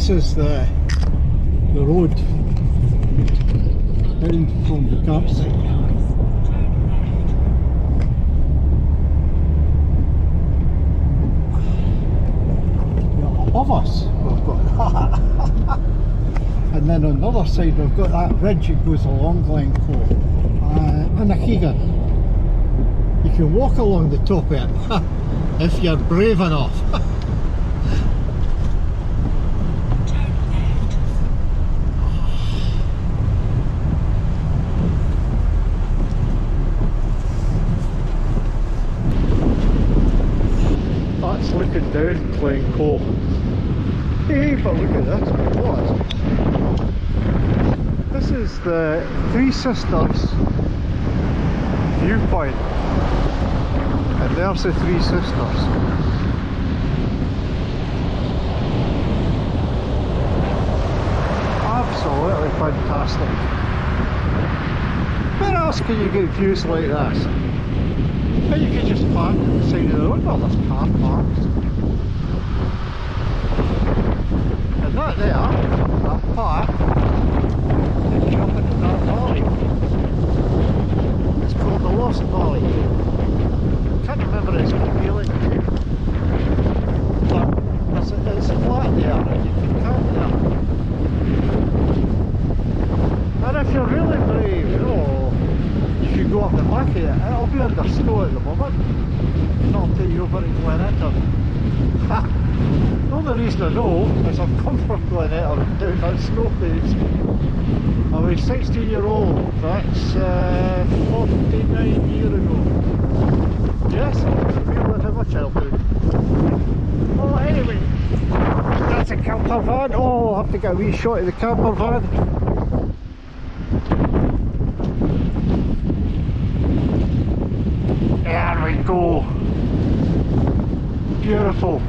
This is the road down from the campsite. Yeah, above us we've got that. And then on the other side we've got that ridge that goes along Glencoe and a Keegan. You can walk along the top of it if you're brave enough. That's looking down Glencoe. Hey, but look at this, what? This is the Three Sisters viewpoint, and there's the Three Sisters. Absolutely fantastic. Where else can you get views like this? And you can just park at the side of the road. Well, there's car parks. And that there, that park, you jump into that valley. It's called the Lost Valley. Can't remember its compelling name, but it's flat there and you can camp there. And if you're really brave, you know, you can go up the back of it. It'll be under snow at the moment, and I'll take you over to Glencoe. The only reason I know is I've come from Glencoe and down that snow phase. I was 16-year-old, that's 49 years ago. Yes, I realised how much I'll do. Oh, anyway, that's a camper van. Oh, I'll have to get a wee shot of the camper van. There we go. Beautiful.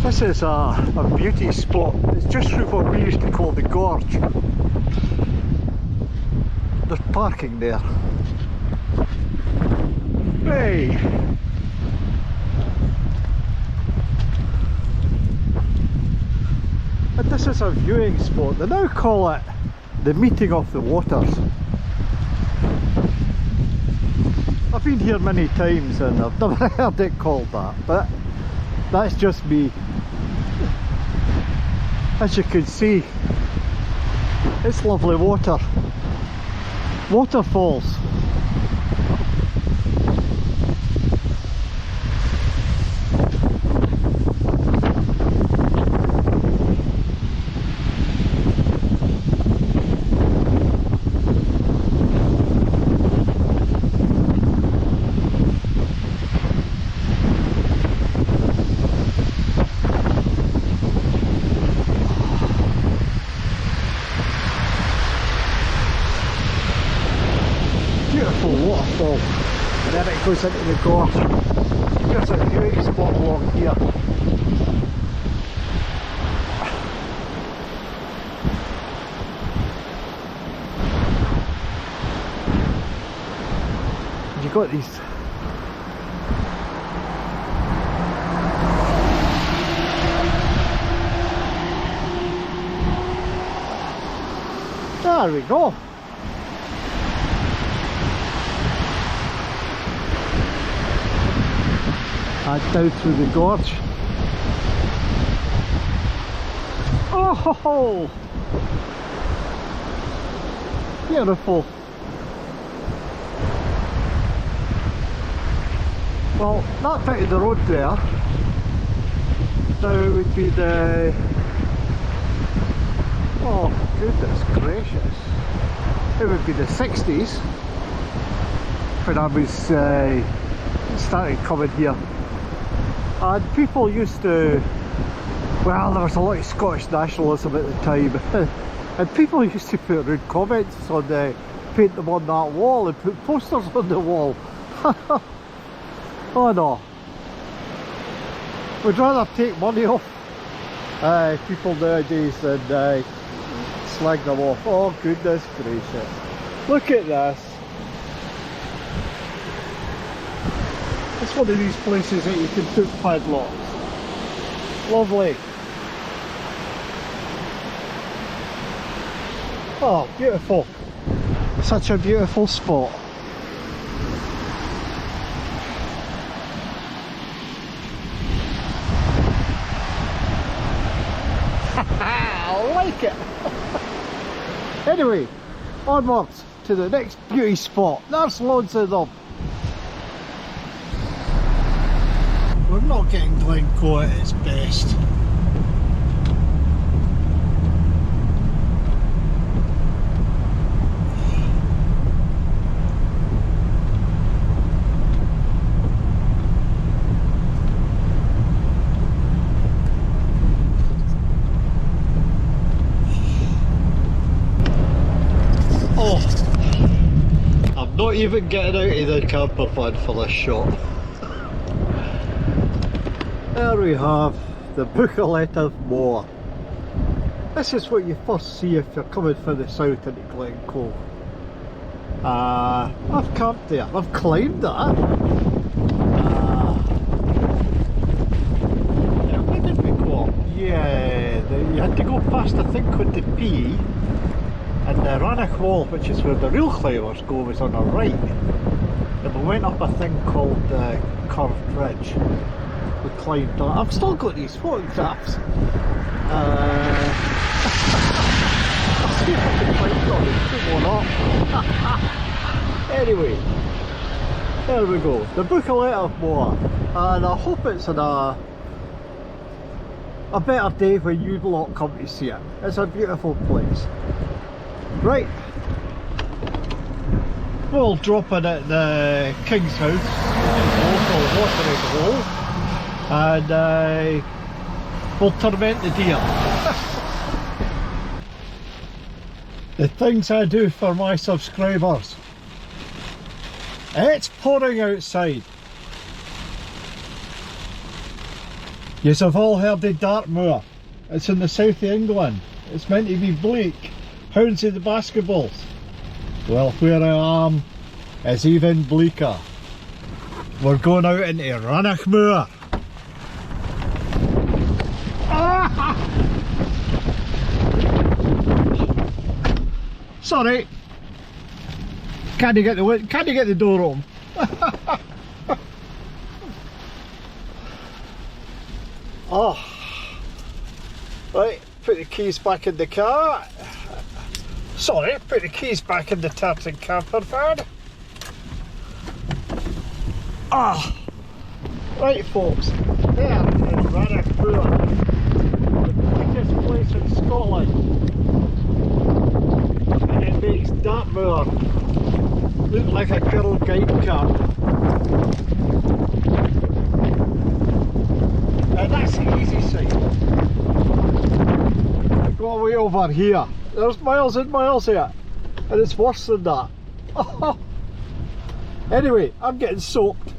This is a beauty spot. It's just through what we used to call the gorge. There's parking there. Hey! And this is a viewing spot. They now call it the meeting of the waters. I've been here many times and I've never heard it called that, but that's just me. As you can see, it's lovely water. Waterfalls. Waterfall, and then it goes into the gorge. There's a viewing spot along here. And you got these there we go. And down through the gorge. Oh ho ho! Beautiful. Well, that bit of the road there, now it would be the, oh goodness gracious, it would be the 60s when I was started coming here. And people used to, well, there was a lot of Scottish nationalism at the time, and people used to put rude comments on the, paint them on that wall and put posters on the wall. Oh no, we'd rather take money off people nowadays than slag them off. Oh goodness gracious, look at this. It's one of these places that you can put padlocks. Lovely. Oh, beautiful. Such a beautiful spot. I like it. Anyway, onwards to the next beauty spot. There's loads of them. We're not getting Glencoe at its best. Not even getting out of the camper van for this shot. There we have the Glencoe Moor. This is what you first see if you're coming from the south into Glencoe. I've camped there, I've climbed that. Yeah, where did we go up? Yeah, you had to go past the thing called the P. And the Rannoch Moor, which is where the real climbers go, was on our right. And we went up a thing called the Curved Bridge. We climbed that. I've still got these photographs. I'll see if I can find all this. Put one up. Anyway, there we go. The Glencoe Moor. And I hope it's on a better day when you lot come to see it. It's a beautiful place. Right, we'll drop in at the King's House, and we'll torment the deer. The things I do for my subscribers. It's pouring outside. Yes, I've all heard of Tartan Moor. It's in the south of England. It's meant to be bleak. Hounds of the basketballs. Well, where I am is even bleaker. We're going out into Rannoch Moor. Sorry. Can't you get the door open? Oh. Right, put the keys back in the car. Sorry, put the keys back in the Tartan Campervan. Ah, right folks, there is Rannoch Moor, the biggest place in Scotland, and it makes Tartan Moor look like a girl guide camp. And that's the easy side. I go away over here. There's miles and miles here, and it's worse than that. Anyway, I'm getting soaked.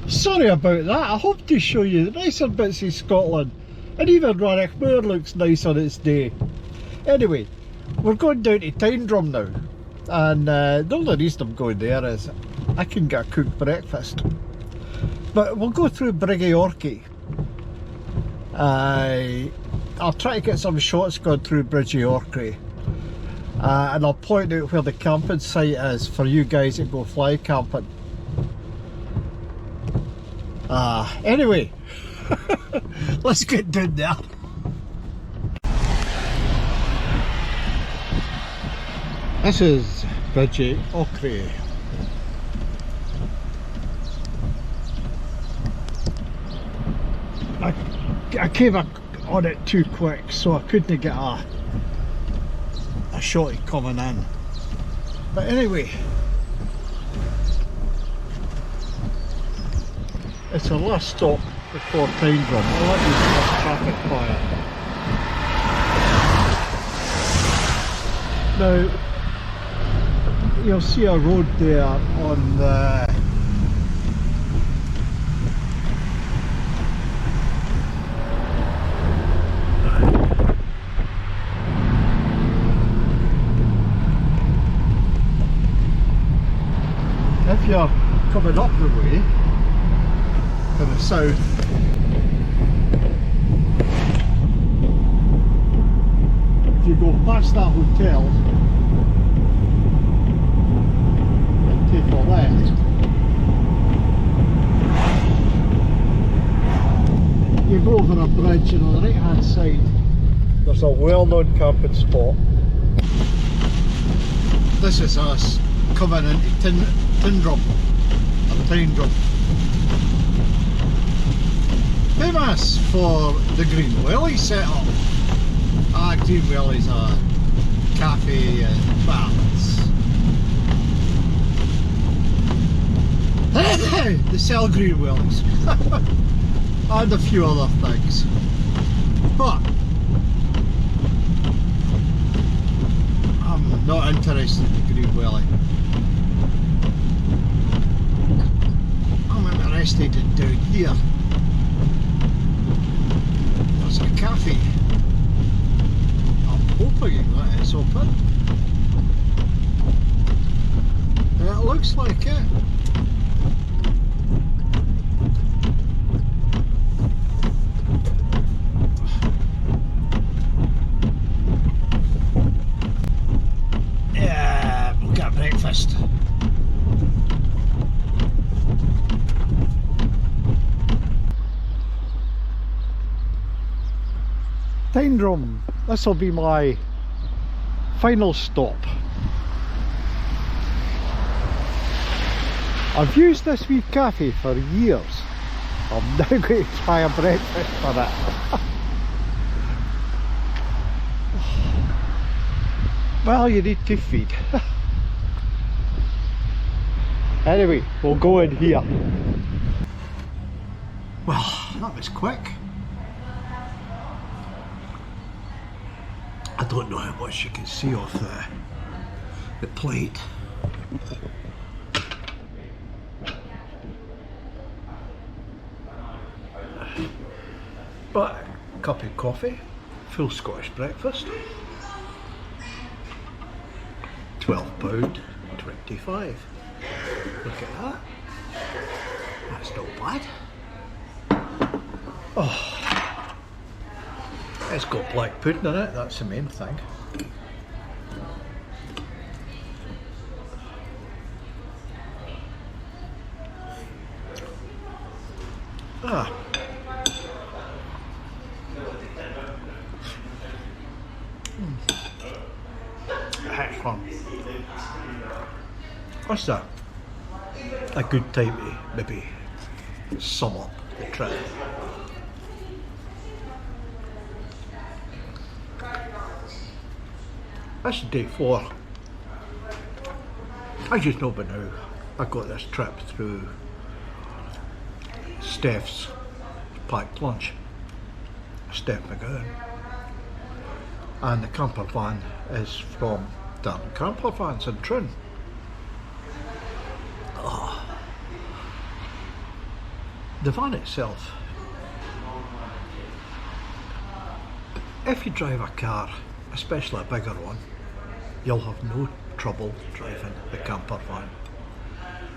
Sorry about that. I hope to show you the nicer bits of Scotland, and even Rannoch Moor looks nice on its day. Anyway, we're going down to Tyndrum now, and the only reason I'm going there is I can get a cooked breakfast. But we'll go through Briggy. I'll try to get some shots going through Bridgie Orcree, and I'll point out where the camping site is for you guys that go fly camping. Anyway, let's get down there. This is Bridgie Orcree. I came on it too quick, so I couldn't get a shot coming in. But anyway, it's the last stop before Tyndrum. I'll let you stop traffic quiet. Now, you'll see a road there on the if you're coming up the way, to the south. If you go past that hotel and take a left, you go over a bridge, and on the right hand side there's a well-known camping spot. This is us coming into Tyndrum, or Tyndrum. Famous for the Green Welly setup. Green Welly's a cafe and bars. They sell Green Wellies and a few other things. But I'm not interested in Green Welly. I'm interested in down here. There's a cafe. I'm hoping that it's open. It looks like it. Yeah, we'll get breakfast. Tyndrum, this will be my final stop. I've used this wee cafe for years. I'm now going to try a breakfast for it. Well, you need to feed. Anyway, we'll go in here. Well, that was quick. I don't know how much you can see off the plate. But a cup of coffee, full Scottish breakfast, £12.25. Look at that. That's not bad. Oh. It's got black pudding in it, that's the main thing. Ah. Excellent. What's that? A good time to maybe sum up the trip. This is day 4. I just know by now I got this trip through Steph's packed lunch, Steph McGowan, and the camper van is from Tartan Campervans in Troon. Oh. The van itself, if you drive a car, especially a bigger one, you'll have no trouble driving the camper van.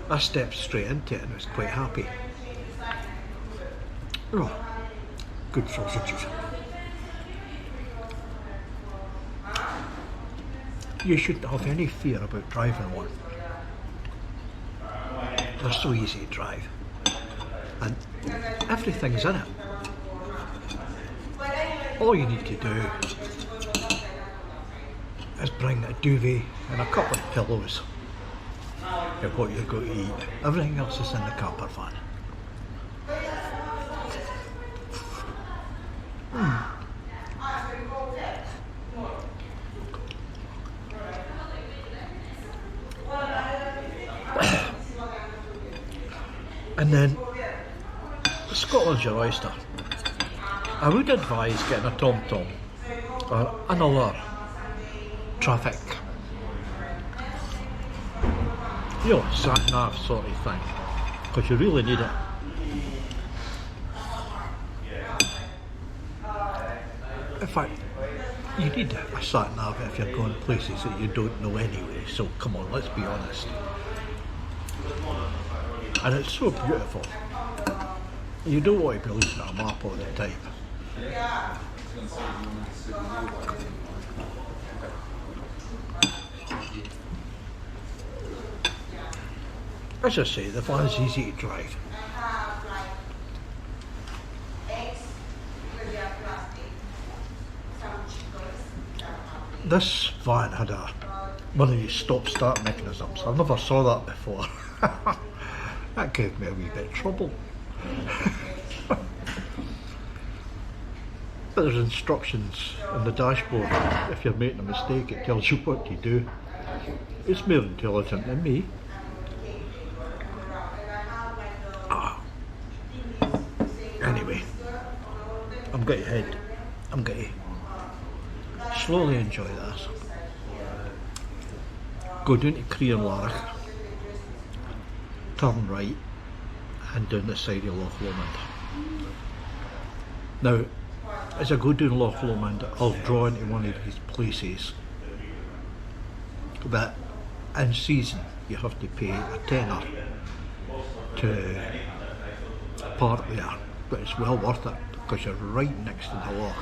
I stepped straight into it and was quite happy. Oh, good sausages. You shouldn't have any fear about driving one. They're so easy to drive. And everything's in it. All you need to do is bring a duvet and a couple of pillows and what you're going to eat. Everything else is in the camper van. And then Scotland's your oyster. I would advise getting a TomTom or another traffic, you know, sat-nav sort of thing, because you really need it. In fact, you need a sat-nav if you're going places that you don't know anyway, so come on, let's be honest. And it's so beautiful. You don't want to be looking at a map all the time. As I say, the van's easy to drive. This van had one of these stop-start mechanisms. I never saw that before. That gave me a wee bit of trouble. But there's instructions on the dashboard. If you're making a mistake, it tells you what to do. It's more intelligent than me. Anyway, I'm going to head. I'm going to slowly enjoy this. Go down to Glencoe and Rannoch, turn right, and down the side of Loch Lomond. Now, as I go down Loch Lomond, I'll draw into one of these places that in season you have to pay a tenner to park there, but it's well worth it because you're right next to the loch.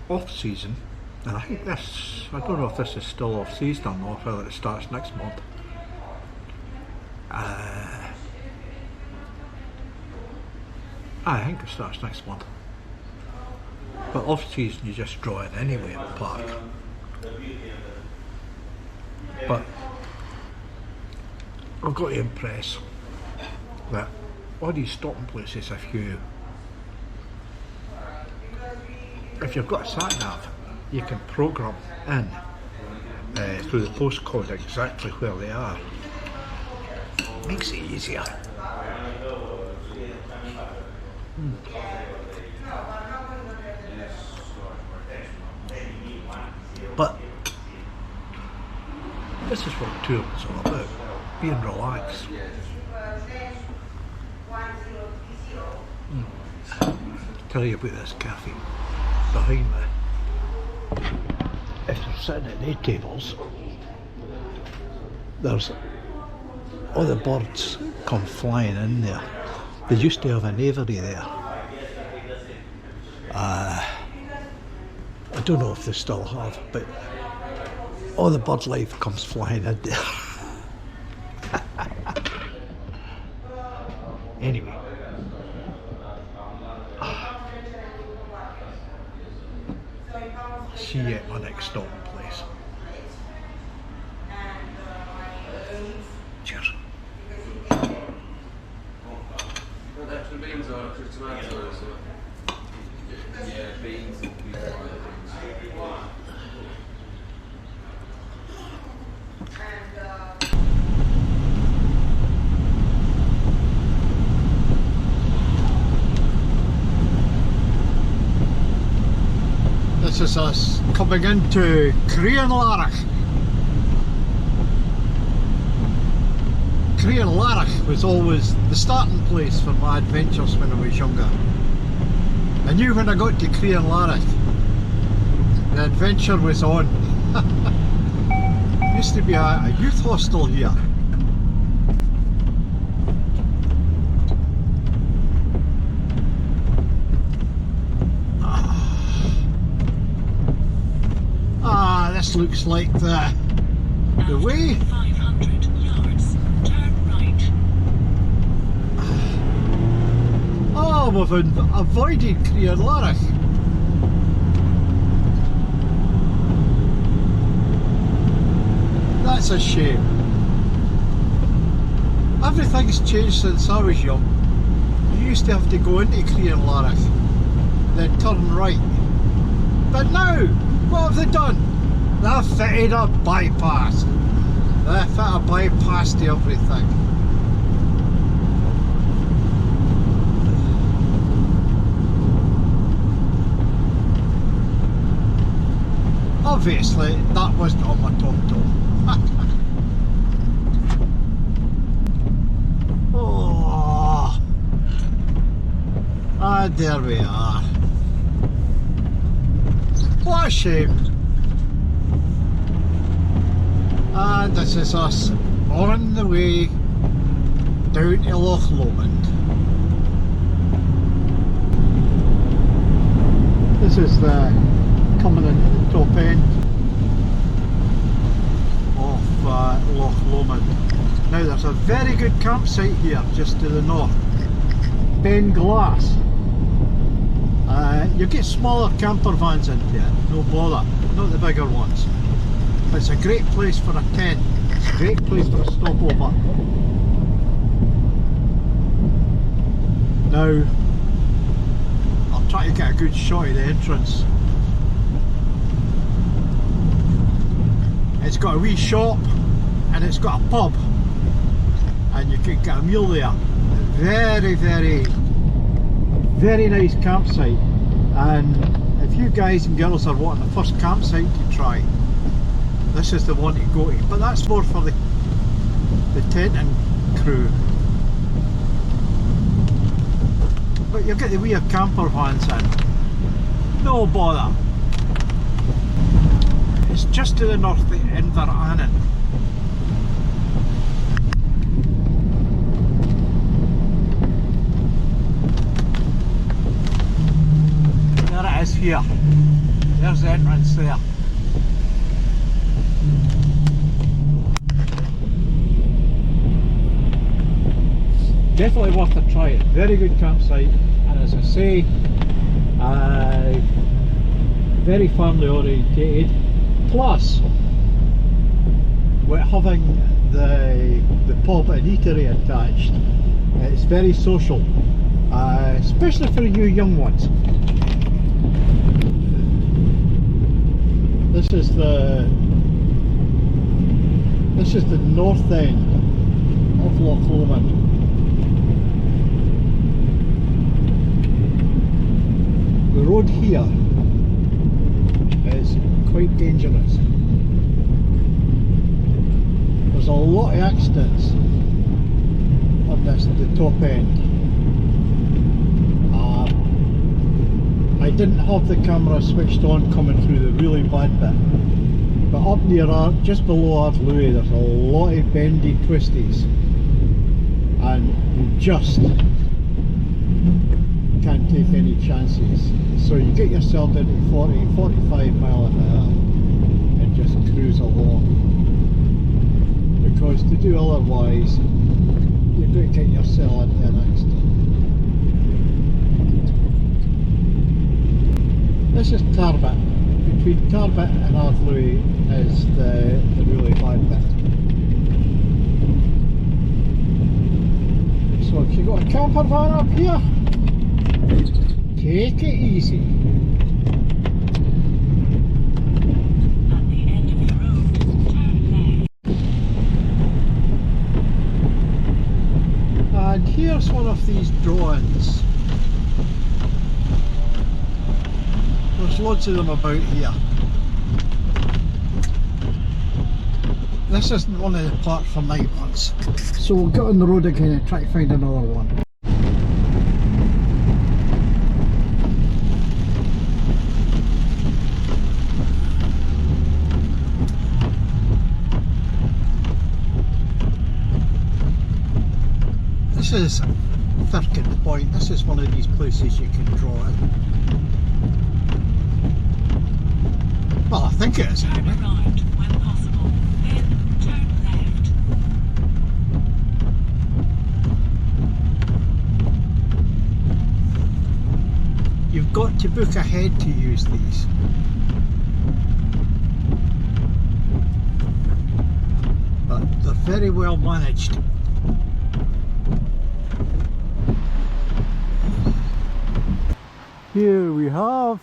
Off season, and I think this, I don't know if this is still off season or not, whether it starts next month. I think it starts next month. But off season you just draw in anyway at the park. But I've got to impress that all these stopping places, if you've got a sat nav, you can program in through the postcode exactly where they are. Makes it easier. But this is what touring is all about, being relaxed. Tell you about this cafe behind me. If you're sitting at the tables, there's all the birds come flying in there. They used to have an aviary there. I don't know if they still have, but all the bird life comes flying in there. Anyway. See you at my next stopping place. Cheers. Beans or tomatoes? Yeah, beans. This is us coming into Glencoe and Rannoch. Glencoe and Rannoch was always the starting place for my adventures when I was younger. I knew when I got to Glencoe and Rannoch, the adventure was on. Used to be a youth hostel here. This looks like the way. 500 yards, turn right. Oh, we've avoided Glencoe and Rannoch. That's a shame. Everything's changed since I was young. You used to have to go into Glencoe and Rannoch, then turn right. But now, what have they done? They've fitted a bypass. They fit a bypass to everything. Obviously, that wasn't on my top. Oh, and there we are. What a shame. And this is us on the way down to Loch Lomond. This is the coming into the top end of Loch Lomond. Now there's a very good campsite here just to the north, Ben Glass. You get smaller camper vans in here, no bother, not the bigger ones. It's a great place for a tent, it's a great place for a stopover. Now, I'll try to get a good shot of the entrance. It's got a wee shop and it's got a pub, and you can get a meal there. Very, very nice campsite. And if you guys and girls are wanting the first campsite to try, this is the one to go to. But that's more for the tenting crew. But you'll get the wee camper vans in, no bother. It's just to the north of Inverannan. There it is here. There's the entrance there. Definitely worth a try. Very good campsite, and as I say, very family orientated. Plus, with having the pub and eatery attached, it's very social, especially for you young ones. This is the north end of Loch Lomond. The road here is quite dangerous. There's a lot of accidents on the top end. I didn't have the camera switched on coming through the really bad bit, but up near just below Ardluey there's a lot of bendy twisties, and you just can't take any chances. So you get yourself down to 40-45 mile an hour and just cruise along, because to do otherwise you're going to get yourself into an accident. This is Tarbit. Between Tarbit and Ardluey is the really bad bit. So if you've got a camper van up here, take it easy. At the end of the road, turn left. And here's one of these drawings. There's loads of them about here. This isn't one of the park for night ones, so we'll get on the road again and try to find another one. This is Tartan Point. This is one of these places you can draw in. Well, I think it is Turn anyway. right when possible, then turn left. You've got to book ahead to use these. But they're very well managed. Here we have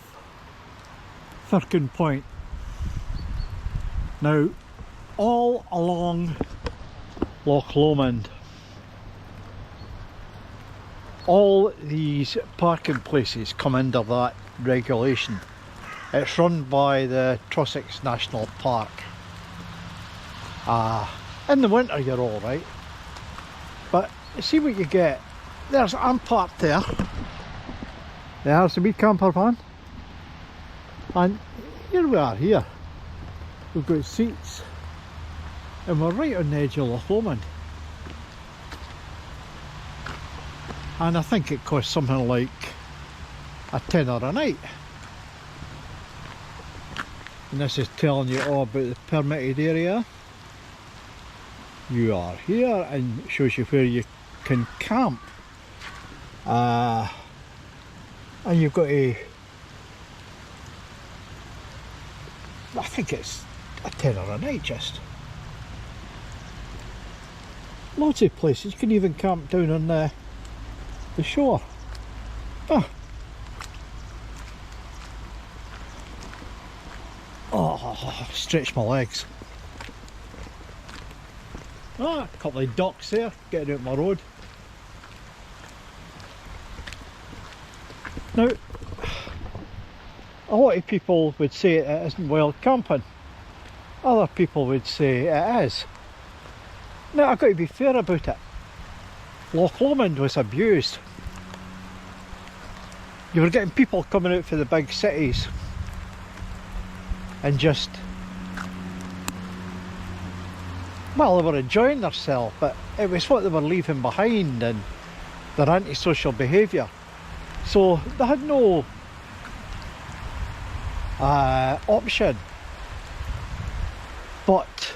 Tartan Point. Now, all along Loch Lomond, all these parking places come under that regulation. It's run by the Atrocious National Park. In the winter you're alright, but see what you get. I'm parked there. There's a wee camper van, and here we are here. We've got seats and we're right on the edge of Loch Lomond. and I think it costs something like a tenner a night. And this is telling you all about the permitted area. You are here, and it shows you where you can camp. And you've got a, I think it's a tenner a night just. Lots of places. You can even camp down on the shore. Ah. Oh, stretch my legs. Ah, a couple of ducks there, getting out my road. Now, a lot of people would say it isn't wild camping. Other people would say it is. Now, I've got to be fair about it. Loch Lomond was abused. You were getting people coming out for the big cities and just, well, they were enjoying themselves, but it was what they were leaving behind and their antisocial behaviour. So they had no option but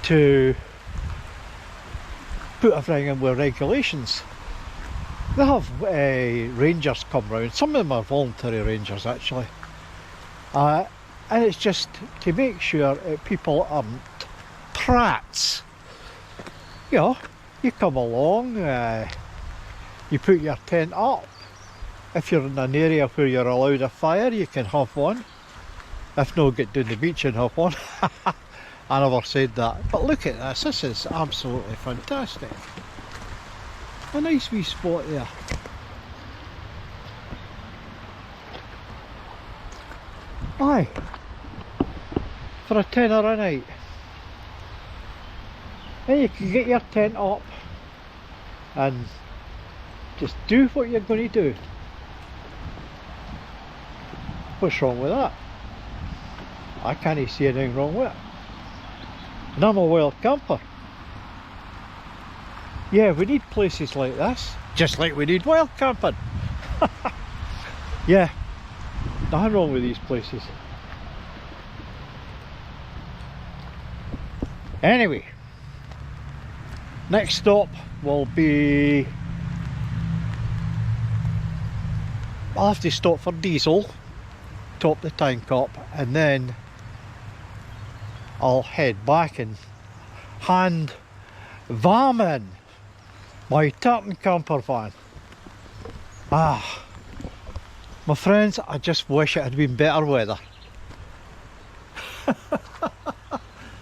to put everything in with regulations. They have rangers come round. Some of them are voluntary rangers actually, and it's just to make sure people aren't prats. You know, you come along, you put your tent up. If you're in an area where you're allowed a fire, you can have one. If not, get down the beach and have one. I never said that. But look at this, this is absolutely fantastic. A nice wee spot there. Aye, for a tenner a night. And you can get your tent up and just do what you're going to do. What's wrong with that? I can't see anything wrong with it. And I'm a wild camper. Yeah, we need places like this, just like we need wild camping. Yeah, nothing wrong with these places. Anyway, next stop will be, I'll have to stop for diesel, top the tank up, and then I'll head back and hand Varmin my Tartan Campervan. Ah, my friends, I just wish it had been better weather.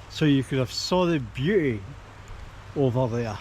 So you could have saw the beauty over there.